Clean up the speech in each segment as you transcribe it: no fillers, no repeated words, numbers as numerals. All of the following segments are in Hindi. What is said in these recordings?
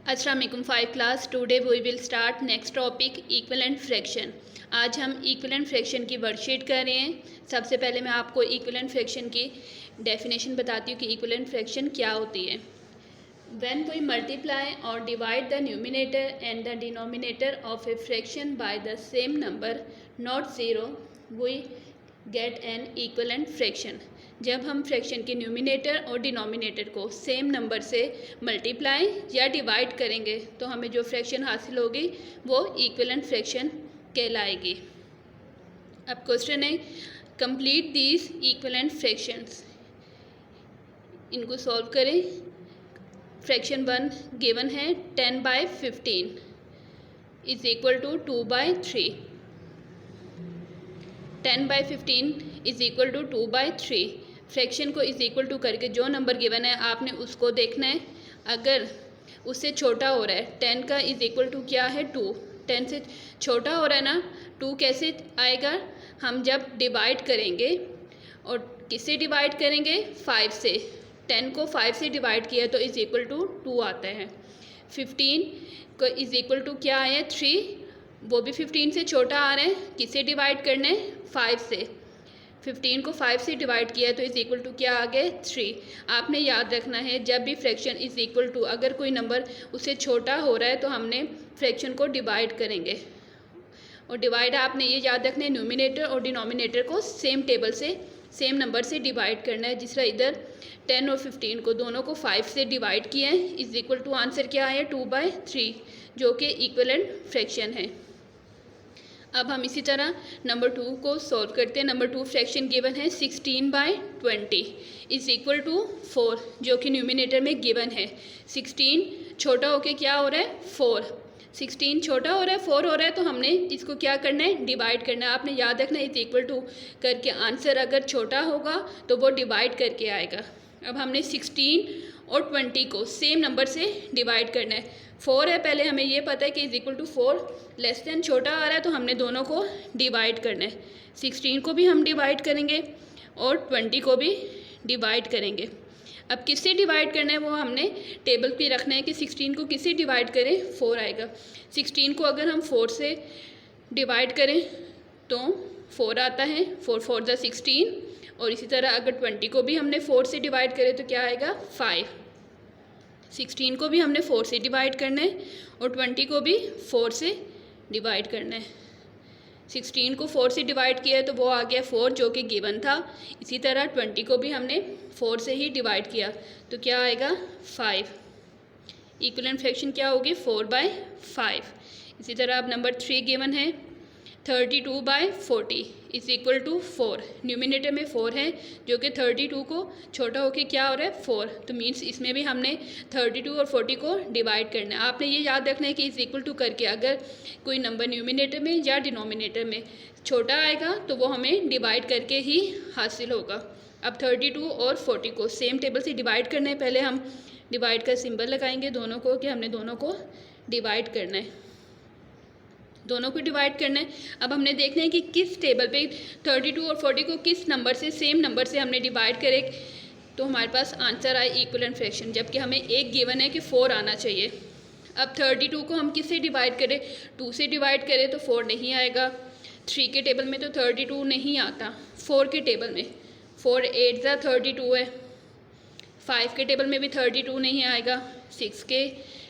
अस्सलाम वालेकुम five class. Today we will start next topic equivalent fraction. आज हम इक्विवेलेंट फ्रैक्शन की वर्कशीट कर रहे हैं। सबसे पहले मैं आपको इक्विवेलेंट फ्रैक्शन की डेफिनेशन बताती हूँ कि इक्विवेलेंट फ्रैक्शन क्या होती है। व्हेन वी मल्टीप्लाई और divide the numerator and the denominator of a fraction by the same number not zero we get an equivalent fraction. जब हम फ्रैक्शन के न्यूमिनेटर और डिनोमिनेटर को सेम नंबर से मल्टीप्लाई या डिवाइड करेंगे तो हमें जो फ्रैक्शन हासिल होगी वो इक्विवेलेंट फ्रैक्शन कहलाएगी। अब क्वेश्चन है कंप्लीट दीज इक्विवेलेंट फ्रैक्शंस। इनको सॉल्व करें। फ्रैक्शन 1 गिवन है 10/15 is equal to 2/3। 10/15 is equal to 2/3। Fraction को इज इक्वल टू करके जो नंबर गिवन है आपने उसको देखना है। अगर उससे छोटा हो रहा है 10 का इज इक्वल टू क्या है 2। 10 से छोटा हो रहा है ना 2 कैसे आएगा? हम जब डिवाइड करेंगे और किससे डिवाइड करेंगे 5 से। 10 को 5 से डिवाइड किया तो इज इक्वल टू 2 आता है। 15 को इज इक्वल टू क्या है 3, वो भी 15 से छोटा आ रहा है। किससे डिवाइड करना है 5 से। 15 को 5 से डिवाइड किया तो इज इक्वल टू क्या आ गया 3। आपने याद रखना है जब भी फ्रैक्शन इज इक्वल टू अगर कोई नंबर उससे छोटा हो रहा है तो हमने फ्रैक्शन को डिवाइड करेंगे। और डिवाइड आपने ये याद रखना है न्यूमिनेटर और डिनोमिनेटर को सेम टेबल से सेम नंबर से डिवाइड करना है। जिस तरह इधर 10 और 15 को दोनों को 5 से डिवाइड किया है इज इक्वल टू आंसर क्या है 2/3 जो कि इक्विवेलेंट फ्रैक्शन है। अब हम इसी तरह नंबर 2 को सॉल्व करते हैं। नंबर 2 फ्रैक्शन गिवन है 16/20 इज इक्वल टू 4 जो कि न्यूमिनेटर में गिवन है। 16 छोटा होके क्या हो रहा है 4। 16 छोटा हो रहा है 4 हो रहा है तो हमने इसको क्या करना है डिवाइड करना है। आपने याद रखना है इज इक्वल टू करके आंसर अगर छोटा होगा तो वो डिवाइड करके आएगा। अब हमने 16 और 20 को सेम नंबर से डिवाइड करना है। 4 है पहले हमें ये पता है कि is equal to 4 less than छोटा आ रहा है तो हमने दोनों को डिवाइड करना है। 16 को भी हम डिवाइड करेंगे और 20 को भी डिवाइड करेंगे। अब किससे डिवाइड करना है वो हमने टेबल पे रखना है कि 16 को किससे डिवाइड करें 4 आएगा। 16 को अगर हम 4 से डिवाइड करें तो 4 आता है। 4 4 ज़ा 16 और इसी तरह अगर 20 को भी हमने 4 से डिवाइड करें तो क्या आएगा 5। 16 को भी हमने 4 से डिवाइड करना है और 20 को भी 4 से डिवाइड करना है। 16 को 4 से डिवाइड किया है तो वो आ गया 4 जो कि गिवन था। इसी तरह 20 को भी हमने 4 से ही डिवाइड किया तो क्या आएगा 5। इक्विवेलेंट फ्रैक्शन क्या होगी 4/5। इसी तरह अब नंबर 3 गिवन है 32/40 इज इक्वल टू 4। न्यूमिनेटर में 4 है जो कि 32 को छोटा होके क्या हो रहा है 4। तो मीन्स इसमें भी हमने 32 और 40 को डिवाइड करना है। आपने ये याद रखना है कि इज इक्वल टू करके अगर कोई नंबर न्यूमिनेटर में या डिनोमिनेटर में छोटा आएगा तो वो हमें डिवाइड करके ही हासिल होगा। अब 32 और 40 को सेम टेबल से डिवाइड करना है। पहले हम डिवाइड का सिंबल लगाएंगे दोनों को कि हमने दोनों को डिवाइड करना है। दोनों को डिवाइड करना है। अब हमने देखना है कि किस टेबल पे 32 और 40 को किस नंबर से सेम नंबर से हमने डिवाइड करे तो हमारे पास आंसर आए इक्विवेलेंट फ्रैक्शन। जबकि हमें एक गिवन है कि 4 आना चाहिए। अब 32 को हम किससे डिवाइड करें 2 से डिवाइड करें तो 4 नहीं आएगा। 3 के टेबल में तो 32 नहीं आता। 4 के टेबल में 4 8 ज़ा 32 है। 5 के टेबल में भी 32 नहीं आएगा। 6 के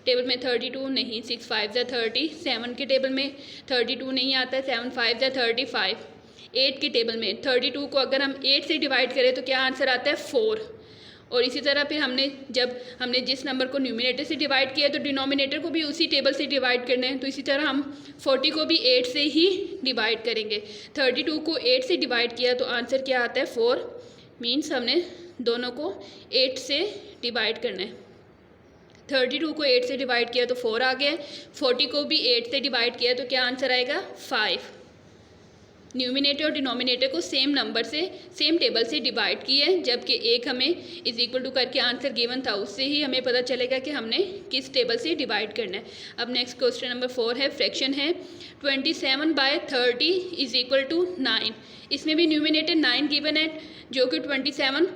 टेबल में 32 नहीं। 6 5 ज़ा 30। 7 के टेबल में 32 नहीं आता। 7 5 ज़ा 35। 8 के टेबल में 32 को अगर हम 8 से डिवाइड करें तो क्या आंसर आता है 4। और इसी तरह फिर हमने जिस नंबर को न्यूमिनेटर से डिवाइड किया तो डिनोमिनेटर को भी उसी टेबल से डिवाइड करना है। तो इसी तरह हम 40 को भी 8 से ही डिवाइड करेंगे। 32 को 8 से डिवाइड किया तो आंसर क्या आता है 4। मीन्स हमने दोनों को 8 से डिवाइड करना है। 32 को 8 से डिवाइड किया तो 4 आ गया। 40 को भी 8 से डिवाइड किया तो क्या आंसर आएगा 5। न्यूमिनेटर और डिनोमिनेटर को सेम नंबर से सेम टेबल से डिवाइड किया है। जबकि एक हमें इज इक्वल टू करके आंसर गिवन था उससे ही हमें पता चलेगा कि हमने किस टेबल से डिवाइड करना है। अब नेक्स्ट क्वेश्चन नंबर 4 है फ्रैक्शन है 27/30 इज इक्वल टू 9। इसमें भी न्यूमिनेटर 9 गिवन है जो कि 27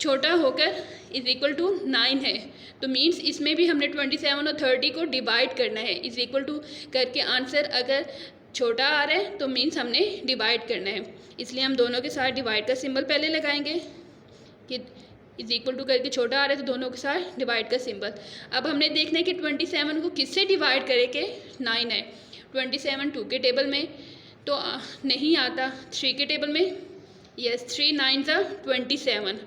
छोटा होकर इज़ इक्वल टू 9 है, तो मीन्स इसमें भी हमने 27 और 30 को डिवाइड करना है। इज़ इक्वल टू करके आंसर अगर छोटा आ रहा है तो मीन्स हमने डिवाइड करना है, इसलिए हम दोनों के साथ डिवाइड का सिंबल पहले लगाएंगे कि इज़ इक्वल टू करके छोटा आ रहा है तो दोनों के साथ डिवाइड का सिंबल। अब हमने देखना है कि 27 को किससे डिवाइड करे के 9 है। 27 2 के टेबल में तो नहीं आता, 3 के टेबल में यस 3 9 ज़ा 27।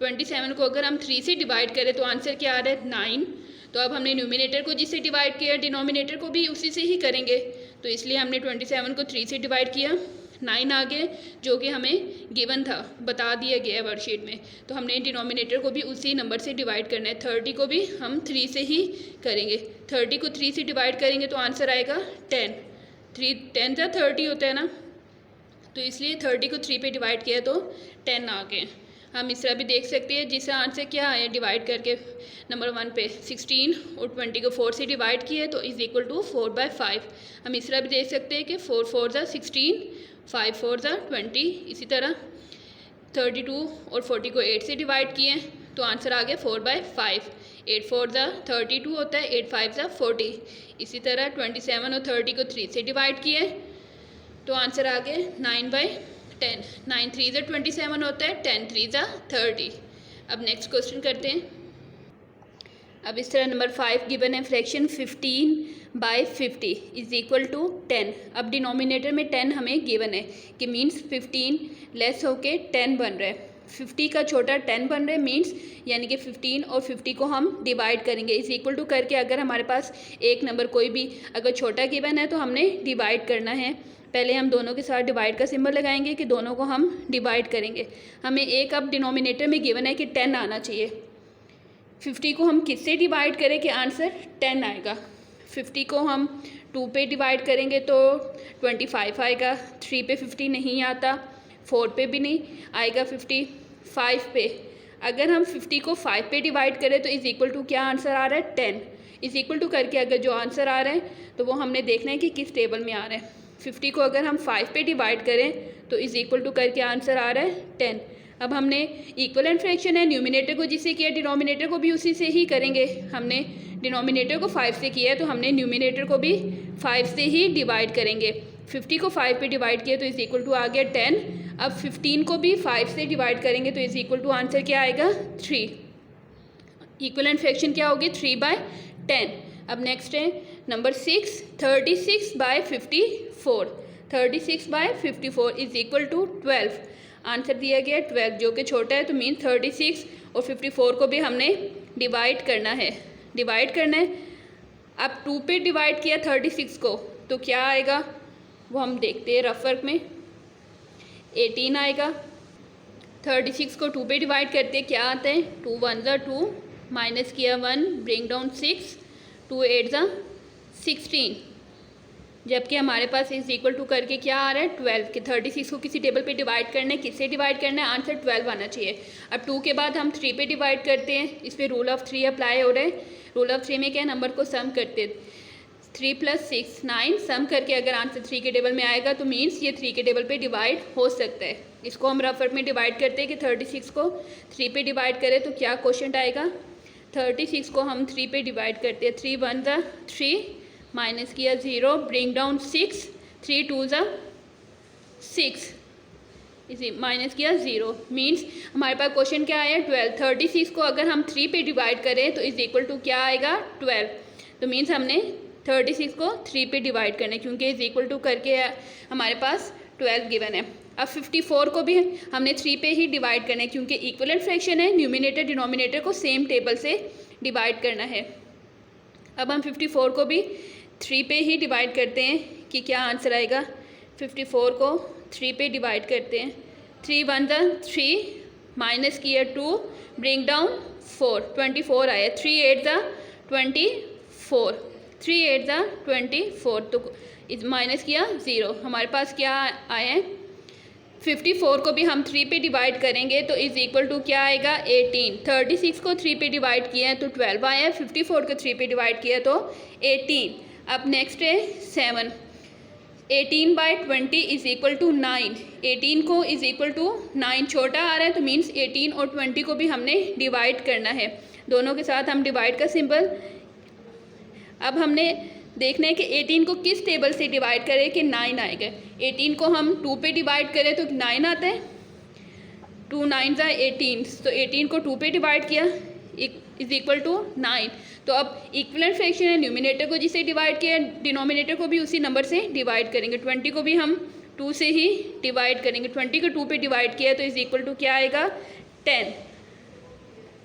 27 को अगर हम 3 से डिवाइड करें तो आंसर क्या आ रहा है 9। तो अब हमने न्यूमिनेटर को जिससे डिवाइड किया डिनोमिनेटर को भी उसी से ही करेंगे, तो इसलिए हमने 27 को 3 से डिवाइड किया, 9 आ गए जो कि हमें गिवन था, बता दिया गया है वर्कशीट में। तो हमने डिनोमिनेटर को भी उसी नंबर से डिवाइड करना है। 30 को भी हम 3 से ही करेंगे। 30 को 3 से डिवाइड करेंगे तो आंसर आएगा 10। 10 ज़ा 30 होता है ना, तो इसलिए 30 को 3 पे डिवाइड किया तो 10 आ गए। हम इस तरह भी देख सकते हैं जिससे आंसर क्या आया डिवाइड करके नंबर 1 पे 16 और 20 को 4 से डिवाइड किए तो इज़ इक्वल टू 4/5। हम इस तरह भी देख सकते हैं कि 4 4 ज़ा 16, 5 4 ज़ा 20। इसी तरह 32 और 40 को 8 से डिवाइड किए तो आंसर आ गया 4/5। 8 4 ज़ा 32 होता है, 8 5 ज़ा 40। इसी तरह 27 और 30 को 3 से डिवाइड किए तो आंसर आ गया 9/10। 9 3 ज़ा 27 होता है, 10 3 ज़ा 30। अब नेक्स्ट क्वेश्चन करते हैं। अब इस तरह नंबर 5 गिवन है फ्रैक्शन 15/50 इज़ इक्वल टू 10। अब डिनोमिनेटर में 10 हमें गिवन है कि मीन्स 15 लेस होके 10 बन रहा है। 50 का छोटा 10 बन रहा है मीन्स यानी कि 15 और 50 को हम डिवाइड करेंगे इज़ इक्वल टू करके। अगर हमारे पास एक नंबर कोई भी अगर छोटा गिवन है तो हमने डिवाइड करना है। पहले हम दोनों के साथ डिवाइड का सिंबल लगाएंगे कि दोनों को हम डिवाइड करेंगे। हमें एक अब डिनोमिनेटर में गिवन है कि 10 आना चाहिए। 50 को हम किससे डिवाइड करें कि आंसर 10 आएगा। 50 को हम 2 पे डिवाइड करेंगे तो 25 आएगा। 3 पे 50 नहीं आता, 4 पे भी नहीं आएगा 50, 5 पे। अगर हम 50 को 5 पे डिवाइड करें तो इज़ इक्वल टू क्या आंसर आ रहा है 10। इज़ इक्वल टू करके अगर जो आंसर आ रहा है तो वो हमने देखना है कि किस टेबल में आ रहा है। 50 को अगर हम 5 पे डिवाइड करें तो इज़ इक्वल टू करके आंसर आ रहा है 10। अब हमने इक्वलेंट फ्रैक्शन है, न्यूमिनेटर को जिससे किया डिनोमिनेटर को भी उसी से ही करेंगे। हमने डिनोमिनेटर को 5 से किया है तो हमने न्यूमिनेटर को भी 5 से ही डिवाइड करेंगे। 50 को 5 पे डिवाइड किया तो इज़ इक्वल टू आ गया 10। अब 15 को भी 5 से डिवाइड करेंगे तो इज़ इक्वल टू आंसर क्या आएगा 3। इक्वलेंट फ्रैक्शन क्या होगी 3/10। अब नेक्स्ट है number 6 36/54। 36/54 is equal to 12। Answer दिया गया 12 जो कि छोटा है, तो मीन 36 और 54 को भी हमने डिवाइड करना है। अब 2 पे डिवाइड किया 36 को तो क्या आएगा वो हम देखते हैं रफ वर्क में। 18 आएगा। 36 को 2 पे डिवाइड करते क्या आता है 2 1 ज़ा 2, माइनस किया 1, ब्रिंग डाउन 6, 2 8 ज़ा 16। जबकि हमारे पास इज इक्वल टू करके क्या आ रहा है 12 कि 36 को किसी टेबल पे डिवाइड करना है, किससे डिवाइड करना है, आंसर 12 आना चाहिए। अब 2 के बाद हम 3 पे डिवाइड करते हैं, इस पर रूल ऑफ 3 अप्लाई हो रहा है। रूल ऑफ 3 में क्या नंबर को सम करते हैं, 3 + 6 9, सम करके अगर आंसर 3 के टेबल में आएगा तो मीन्स ये 3 के टेबल पे डिवाइड हो सकता है। इसको हम रफ वर्क में डिवाइड करते हैं कि 36 को 3 पे डिवाइड करें तो क्या क्वेश्चन आएगा। 36 को हम 3 पे डिवाइड करते हैं, 3 1 ज़ा 3, माइनस किया 0, ब्रिंग डाउन 6, 3 2 ज़ा 6, इसी माइनस किया 0, मीन्स हमारे पास क्वेश्चन क्या आया 12। 36 को अगर हम 3 पे डिवाइड करें तो इज इक्वल टू क्या आएगा 12। तो मीन्स हमने 36 को 3 पे डिवाइड करना है क्योंकि इज इक्वल टू करके हमारे पास 12 गिवन है। अब 54 को भी हमने 3 पे ही डिवाइड करना है क्योंकि इक्वलेंट फ्रैक्शन है, न्यूमिनेटर डिनोमिनेटर को सेम टेबल से डिवाइड करना है। अब हम 54 को भी 3 पे ही डिवाइड करते हैं कि क्या आंसर आएगा। 54 को 3 पे डिवाइड करते हैं, 3 1 ज़ा 3, माइनस किया 2, ब्रिंग डाउन 4, 24 आया, 3 8 ज़ा 24, 3 8 ज़ा 24, तो इस माइनस किया 0, हमारे पास क्या आया है 54 को भी हम 3 पे डिवाइड करेंगे तो इज़ इक्वल टू क्या आएगा 18। 36 को 3 पे डिवाइड किया है तो 12 आया है, 54 को 3 पे डिवाइड किया तो 18। अब नेक्स्ट है 7, 18/20 इज इक्वल टू 9। 18 को इज इक्वल टू 9 छोटा आ रहा है, तो मीन्स 18 और 20 को भी हमने डिवाइड करना है। दोनों के साथ हम डिवाइड का सिंबल। अब हमने देखना है कि 18 को किस टेबल से डिवाइड करें कि 9 आएगा। 18 को हम 2 पे डिवाइड करें तो 9 आता है, 2 9 ज़ा 18, तो 18 को 2 पे डिवाइड किया इज इक्वल टू 9। तो अब इक्विवेलेंट फ्रैक्शन है, न्यूमिनेटर को जिसे डिवाइड किया डिनोमिनेटर को भी उसी नंबर से डिवाइड करेंगे। 20 को भी हम 2 से ही डिवाइड करेंगे। 20 को 2 पे डिवाइड किया तो इज इक्वल टू क्या आएगा 10।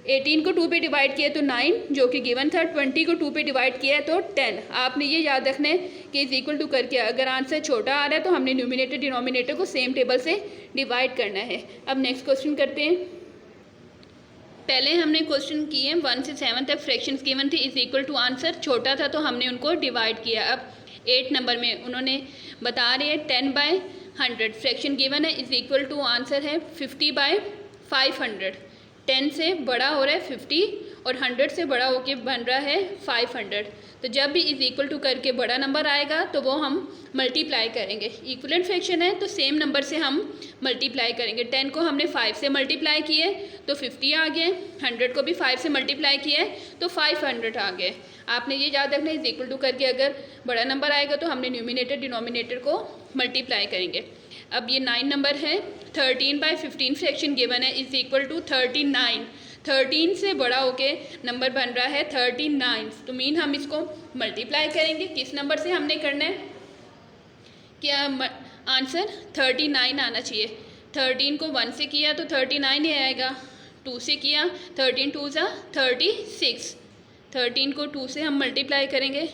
18 को 2 पे डिवाइड किया तो 9 जो कि गिवन था, 20 को 2 पे डिवाइड किया है तो 10। आपने ये याद रखना है कि इज इक्वल टू करके अगर आंसर छोटा आ रहा है तो हमने न्यूमिनेटर डिनोमिनेटर को सेम टेबल से डिवाइड करना है। अब नेक्स्ट क्वेश्चन करते हैं। पहले हमने क्वेश्चन किए 1 से 7 तक फ्रैक्शंस गिवन थे, इज इक्वल टू आंसर छोटा था तो हमने उनको डिवाइड किया। अब 8 नंबर में उन्होंने बता रहे हैं 10/100 फ्रैक्शन गिवन है, इज इक्वल टू आंसर है 50/500। 10 से बड़ा हो रहा है 50 और 100 से बड़ा होके बन रहा है 500। तो जब भी इज इक्वल टू करके बड़ा नंबर आएगा तो वो हम मल्टीप्लाई करेंगे। इक्विवेलेंट फ्रैक्शन है तो सेम नंबर से हम मल्टीप्लाई करेंगे। 10 को हमने 5 से मल्टीप्लाई किए तो 50 आ गए, 100 को भी 5 से मल्टीप्लाई किए तो 500 आ गए। आपने ये याद रखना इज इक्वल टू करके अगर बड़ा नंबर आएगा तो हमने न्यूमिनेटर डिनोमिनेटर को मल्टीप्लाई करेंगे। अब ये 9 नंबर है, 13/15 फ्रैक्शन गिवन है, इज इक्वल टू 39। 13 से बड़ा होके नंबर बन रहा है 39, तो मीन हम इसको मल्टीप्लाई करेंगे। किस नंबर से हमने करना है, क्या आंसर 39 आना चाहिए। 13 को 1 से किया तो 39 ही आएगा, 2 से किया 13 2 ज़ा 36, 13 को 2 से हम मल्टीप्लाई करेंगे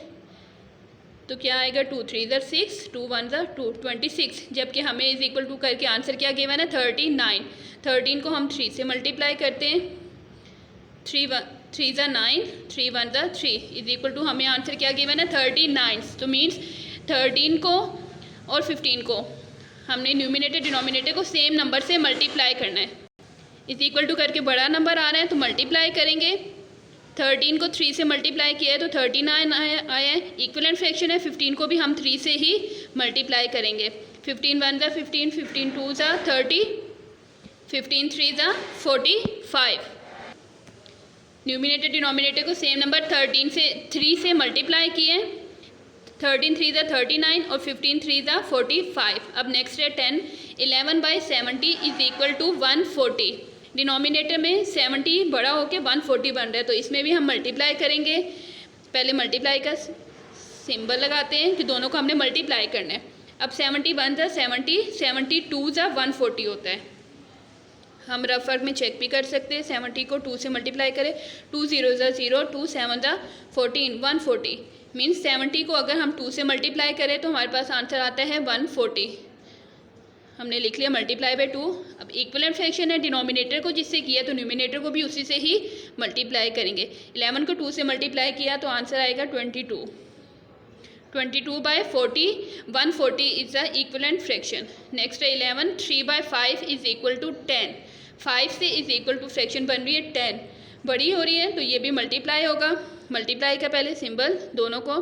तो क्या आएगा 2 3 ज़ा 6, 2 1 ज़ा 2, 26। जबकि हमें इज इक्वल टू करके आंसर क्या गिवन है 39। 13 को हम 3 से मल्टीप्लाई करते हैं, 3 ज़ा 9, 3 1 ज़ा 3 इज इक्वल टू हमें आंसर क्या गिवन है 39। तो मीन्स 13 को और 15 को हमने न्यूमिनेटर डिनोमिनेटर को सेम नंबर से मल्टीप्लाई करना है। इज इक्वल टू करके बड़ा नंबर आ रहा है तो मल्टीप्लाई करेंगे। 13 को 3 से मल्टीप्लाई किया है तो 39 आया है। इक्विवेलेंट फ्रैक्शन है, 15 को भी हम 3 से ही मल्टीप्लाई करेंगे। 15 1 ज़ा 15, 15 2 ज़ा 30, 15 3 ज़ा 45। न्यूमिनेटर डिनोमिनेटर को सेम नंबर 3 से मल्टीप्लाई किए, 13 3 ज़ा 39 और 15 3 ज़ा 45। अब नेक्स्ट है 10, 11/70 इज इक्वल टू 140। डिनोमिनेटर में 70 बड़ा होके 140 बन रहा है तो इसमें भी हम मल्टीप्लाई करेंगे। पहले मल्टीप्लाई का सिंबल लगाते हैं कि दोनों को हमने मल्टीप्लाई करना है। अब 71 ज़ा 70, 72 ज़ा 140 होता है। हम रफ वर्क में चेक भी कर सकते हैं। 70 को 2 से मल्टीप्लाई करें, 2 0 ज़ा 0, 2 7 ज़ा 14, 140। मीन्स 70 को अगर हम 2 से मल्टीप्लाई करें तो हमारे पास आंसर आता है 140। हमने लिख लिया मल्टीप्लाई बाय 2। अब इक्विवेलेंट फ्रैक्शन है, डिनोमिनेटर को जिससे किया तो न्यूमिनेटर को भी उसी से ही मल्टीप्लाई करेंगे। 11 को 2 से मल्टीप्लाई किया तो आंसर आएगा 22। 22/40, 140 is the equivalent fraction. Next है 11, 3/5 इज इक्वल टू 10। 5 से इज इक्वल टू फ्रैक्शन बन रही है 10, बड़ी हो रही है तो ये भी मल्टीप्लाई होगा। मल्टीप्लाई का पहले सिंबल दोनों को।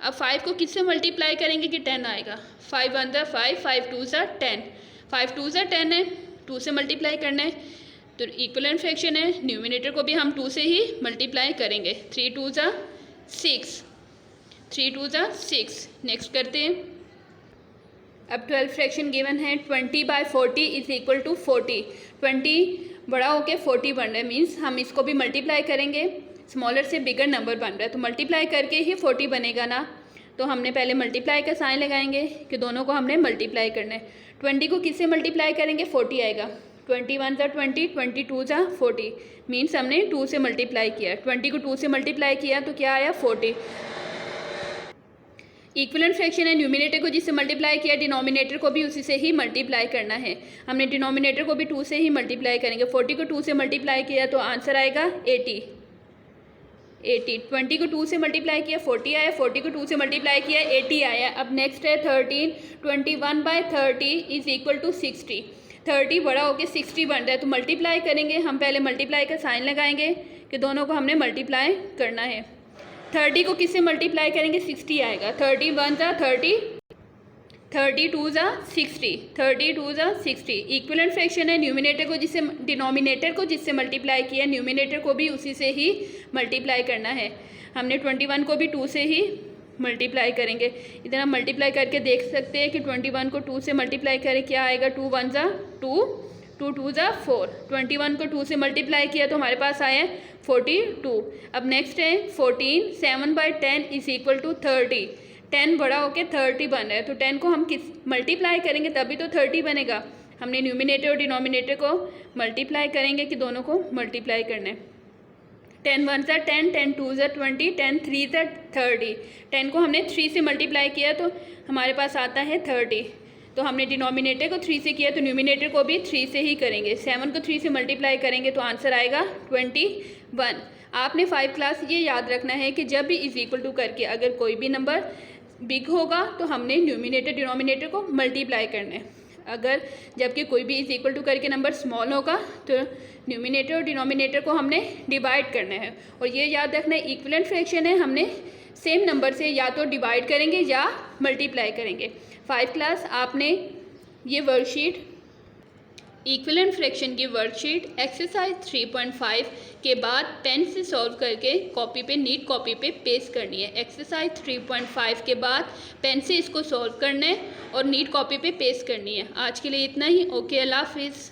अब 5 को किससे मल्टीप्लाई करेंगे कि 10 आएगा। 5 1 ज़ा 5, 5 2 ज़ा 10, 5 2 ज़ा 10 है, 2 से मल्टीप्लाई करना है तो इक्विवेलेंट फ्रैक्शन है। न्यूमिनेटर को भी हम 2 से ही मल्टीप्लाई करेंगे। 3 2 ज़ा 6, 3 2 ज़ा 6। नेक्स्ट करते हैं। अब 12 फ्रैक्शन गिवन है, 20/40 इज इक्वल टू 40। 20 बड़ा होके 40 बन रहा है, मीन्स हम इसको भी मल्टीप्लाई करेंगे। स्मॉलर से बिगर नंबर बन रहा है तो मल्टीप्लाई करके ही 40 बनेगा ना, तो हमने पहले मल्टीप्लाई का साइन लगाएंगे कि दोनों को हमने मल्टीप्लाई करना है। 20 को किससे मल्टीप्लाई करेंगे, 40 आएगा। 21 ज़ा 20, 22 ज़ा 40, मीन्स हमने 2 से मल्टीप्लाई किया। 20 को 2 से मल्टीप्लाई किया तो क्या आया 40। इक्विवेलेंट फ्रैक्शन है, न्यूमिनेटर को जिससे मल्टीप्लाई किया डिनोमिनेटर को भी उसी से ही मल्टीप्लाई करना है। हमने डिनोमिनेटर को भी 2 से ही मल्टीप्लाई करेंगे। 40 को 2 से मल्टीप्लाई किया तो आंसर आएगा 80। 20 को 2 से मल्टीप्लाई किया 40 आया, 40 को 2 से मल्टीप्लाई किया 80 आया। अब नेक्स्ट है 13, 21/30 इज इक्वल टू 60। 30 बड़ा होके 60 बन रहा है तो मल्टीप्लाई करेंगे। हम पहले मल्टीप्लाई का साइन लगाएंगे कि दोनों को हमने मल्टीप्लाई करना है। 30 को किससे मल्टीप्लाई करेंगे, 60 आएगा। 30 1 ज़ा 30, 32 ज़ा 60, 32 ज़ा 60 इक्विवेलेंट फ्रैक्शन है। न्यूमिनेटर को जिससे डिनोमिनेटर को जिससे मल्टीप्लाई किया, न्यूमिनेटर को भी उसी से ही मल्टीप्लाई करना है। हमने 21 को भी 2 से ही मल्टीप्लाई करेंगे। इधर हम मल्टीप्लाई करके देख सकते हैं कि 21 को 2 से मल्टीप्लाई करें क्या आएगा, 2 1 ज़ा 2, 2 2 ज़ा 4। 21 को 2 से मल्टीप्लाई किया तो हमारे पास आया 42। अब नेक्स्ट है 14, 7/10 इज इक्वल टू 30। 10 बड़ा होके 30 बन रहा है, तो 10 को हम किस मल्टीप्लाई करेंगे तभी तो 30 बनेगा। हमने न्यूमिनेटर और डिनोमिनेटर को मल्टीप्लाई करेंगे कि दोनों को मल्टीप्लाई करना है। 10 1 ज़ा 10, 10 2 ज़ा 20, 10 3 ज़ा 30। 10 को हमने 3 से मल्टीप्लाई किया तो हमारे पास आता है 30। तो हमने डिनोमिनेटर को 3 से किया तो न्यूमिनेटर को भी 3 से ही करेंगे। 7 को 3 से मल्टीप्लाई करेंगे तो आंसर आएगा 21। आपने 5 क्लास ये याद रखना है कि जब भी इज इक्वल टू करके अगर कोई भी नंबर बिग होगा तो हमने न्यूमिनेटर डिनोमिनेटर को मल्टीप्लाई करना है। अगर जबकि कोई भी इज इक्वल टू करके नंबर स्मॉल होगा तो न्यूमिनेटर और डिनोमिनेटर को हमने डिवाइड करना है। और ये याद रखना है इक्विवेलेंट फ्रैक्शन है, हमने सेम नंबर से या तो डिवाइड करेंगे या मल्टीप्लाई करेंगे। 5 क्लास आपने ये वर्कशीट इक्विवेलेंट फ्रैक्शन की वर्कशीट एक्सरसाइज 3.5 के बाद पेन से सॉल्व करके कॉपी पे नीट कॉपी पे पेस्ट करनी है। एक्सरसाइज 3.5 के बाद पेन से इसको सॉल्व करना है और नीट कॉपी पे पेस्ट करनी है। आज के लिए इतना ही। ओके, अल्लाह हाफिज़।